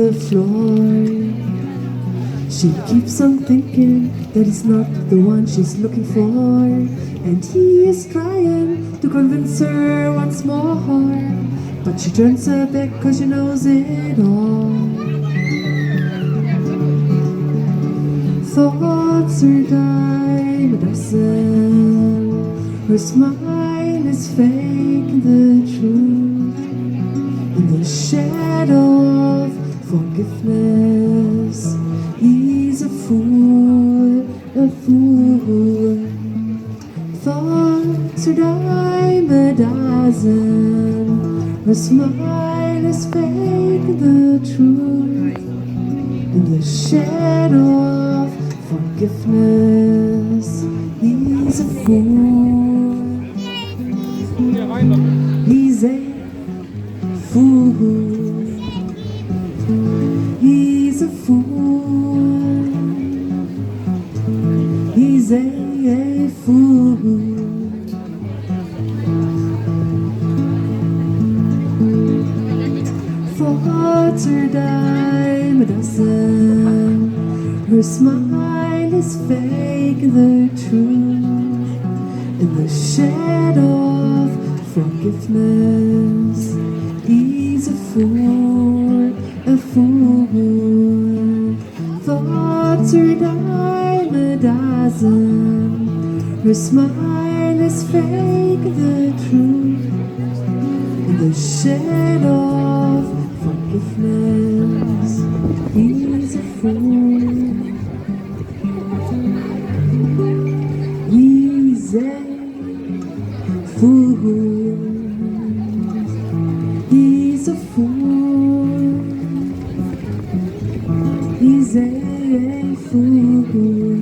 the floor. She keeps on thinking that he's not the one she's looking for, and he is trying to convince her once more, but she turns her back cause she knows it all. Thoughts are a dime a dozen, her smile is fake and the truth. In the shadow of forgiveness, he's a fool, a fool. Thoughts are a dime a dozen, her smile is fake and the truth. In the shadow of forgiveness, he's a fool. He's a fool. He's a fool. He's a fool. Thoughts are a dime a dozen, her smile is fake and the truth. In the shadow of forgiveness, he's a fool, a fool. Thoughts are a dime a dozen, her smile is fake and the truth. In the shadow of forgiveness, he's a fool. He's a fool. He's a fool. He's a fool.